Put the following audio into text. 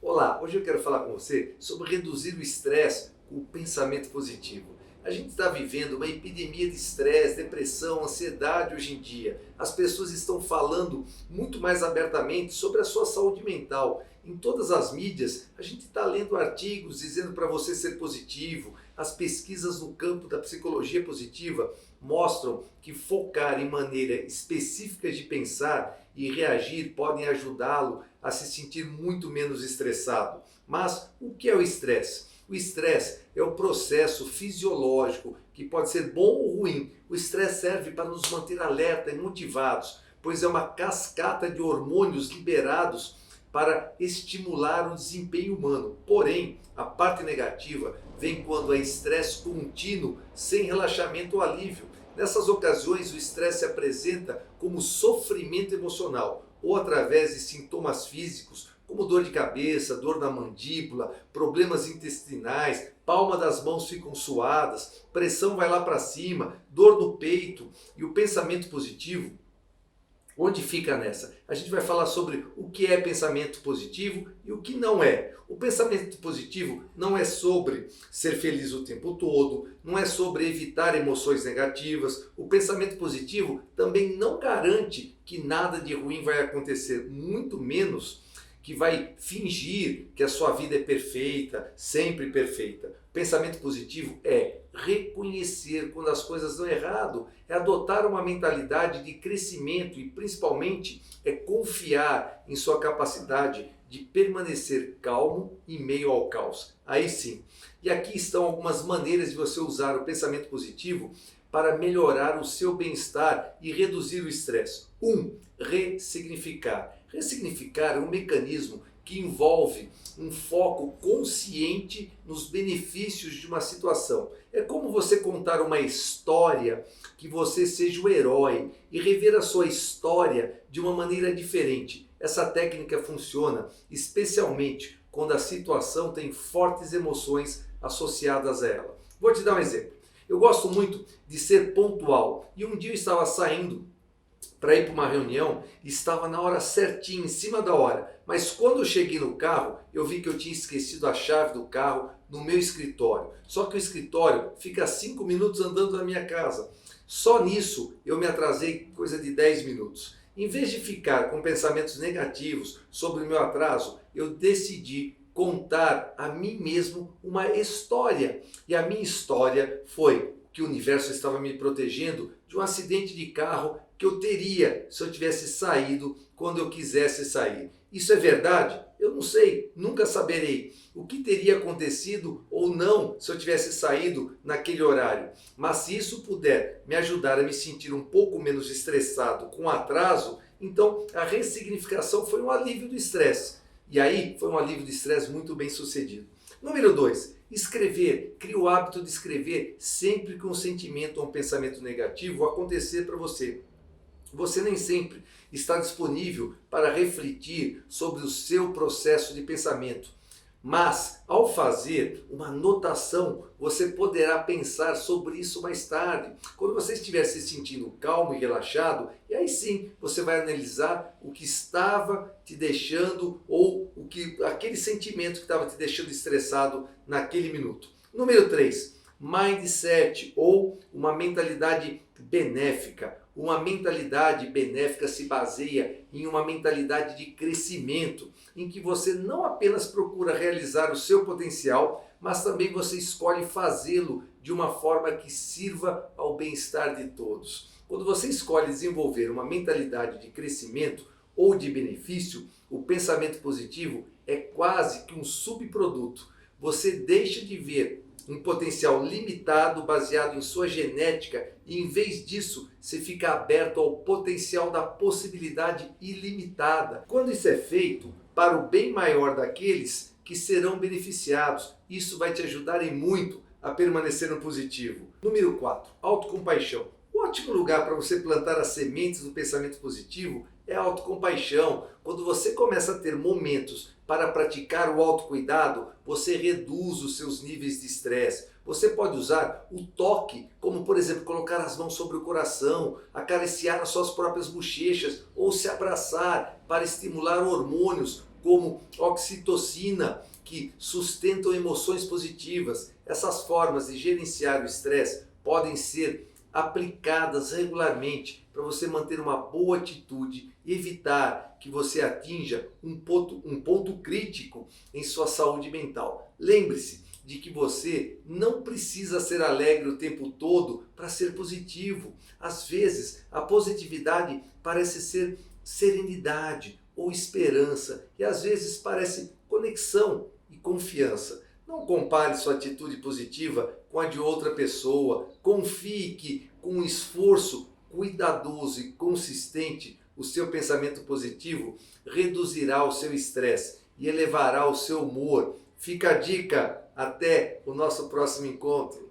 Olá, hoje eu quero falar com você sobre reduzir o estresse com o pensamento positivo. A gente está vivendo uma epidemia de estresse, depressão, ansiedade hoje em dia. As pessoas estão falando muito mais abertamente sobre a sua saúde mental. Em todas as mídias, a gente está lendo artigos dizendo para você ser positivo. As pesquisas no campo da psicologia positiva mostram que focar em maneiras específicas de pensar e reagir podem ajudá-lo a se sentir muito menos estressado. Mas o que é o estresse? O estresse é um processo fisiológico que pode ser bom ou ruim. O estresse serve para nos manter alerta e motivados, pois é uma cascata de hormônios liberados para estimular o desempenho humano. Porém, a parte negativa vem quando há estresse contínuo, sem relaxamento ou alívio. Nessas ocasiões, o estresse se apresenta como sofrimento emocional ou através de sintomas físicos, como dor de cabeça, dor na mandíbula, problemas intestinais, palma das mãos ficam suadas, pressão vai lá para cima, dor no peito. E o pensamento positivo, onde fica nessa? A gente vai falar sobre o que é pensamento positivo e o que não é. O pensamento positivo não é sobre ser feliz o tempo todo, não é sobre evitar emoções negativas. O pensamento positivo também não garante que nada de ruim vai acontecer, muito menos que vai fingir que a sua vida é perfeita, sempre perfeita. O pensamento positivo é reconhecer quando as coisas dão errado, é adotar uma mentalidade de crescimento e principalmente é confiar em sua capacidade de permanecer calmo em meio ao caos. Aí sim. E aqui estão algumas maneiras de você usar o pensamento positivo para melhorar o seu bem-estar e reduzir o estresse. 1. Ressignificar. Ressignificar é um mecanismo que envolve um foco consciente nos benefícios de uma situação. É como você contar uma história que você seja o herói e rever a sua história de uma maneira diferente. Essa técnica funciona especialmente quando a situação tem fortes emoções associadas a ela. Vou te dar um exemplo. Eu gosto muito de ser pontual e um dia eu estava saindo para ir para uma reunião e estava na hora certinha, em cima da hora. Mas quando eu cheguei no carro, eu vi que eu tinha esquecido a chave do carro no meu escritório. Só que o escritório fica a 5 minutos andando da minha casa. Só nisso eu me atrasei coisa de 10 minutos. Em vez de ficar com pensamentos negativos sobre o meu atraso, eu decidi contar a mim mesmo uma história. E a minha história foi que o universo estava me protegendo de um acidente de carro que eu teria se eu tivesse saído quando eu quisesse sair. Isso é verdade? Eu não sei, nunca saberei o que teria acontecido ou não se eu tivesse saído naquele horário. Mas se isso puder me ajudar a me sentir um pouco menos estressado com atraso, então a ressignificação foi um alívio do estresse. E aí foi um alívio do estresse muito bem sucedido. Número 2. Escrever. Crie o hábito de escrever sempre que um sentimento ou um pensamento negativo acontecer para você. Você nem sempre está disponível para refletir sobre o seu processo de pensamento. Mas, ao fazer uma anotação, você poderá pensar sobre isso mais tarde, quando você estiver se sentindo calmo e relaxado, e aí sim você vai analisar o que estava te deixando ou aquele sentimento que estava te deixando estressado naquele minuto. Número 3, mindset ou uma mentalidade benéfica. Uma mentalidade benéfica se baseia em uma mentalidade de crescimento, em que você não apenas procura realizar o seu potencial, mas também você escolhe fazê-lo de uma forma que sirva ao bem-estar de todos. Quando você escolhe desenvolver uma mentalidade de crescimento ou de benefício, o pensamento positivo é quase que um subproduto. Você deixa de ver um potencial limitado baseado em sua genética e em vez disso você fica aberto ao potencial da possibilidade ilimitada. Quando isso é feito para o bem maior daqueles que serão beneficiados, isso vai te ajudar e muito a permanecer no positivo. Número 4, autocompaixão. Um ótimo lugar para você plantar as sementes do pensamento positivo é a autocompaixão. Quando você começa a ter momentos para praticar o autocuidado, você reduz os seus níveis de estresse. Você pode usar o toque, como por exemplo colocar as mãos sobre o coração, acariciar as suas próprias bochechas ou se abraçar para estimular hormônios como oxitocina, que sustentam emoções positivas. Essas formas de gerenciar o estresse podem ser aplicadas regularmente para você manter uma boa atitude e evitar que você atinja um ponto crítico em sua saúde mental. Lembre-se de que você não precisa ser alegre o tempo todo para ser positivo. Às vezes, a positividade parece ser serenidade ou esperança e às vezes parece conexão e confiança. Não compare sua atitude positiva com a de outra pessoa. Confie que, com um esforço cuidadoso e consistente, o seu pensamento positivo reduzirá o seu estresse e elevará o seu humor. Fica a dica, até o nosso próximo encontro.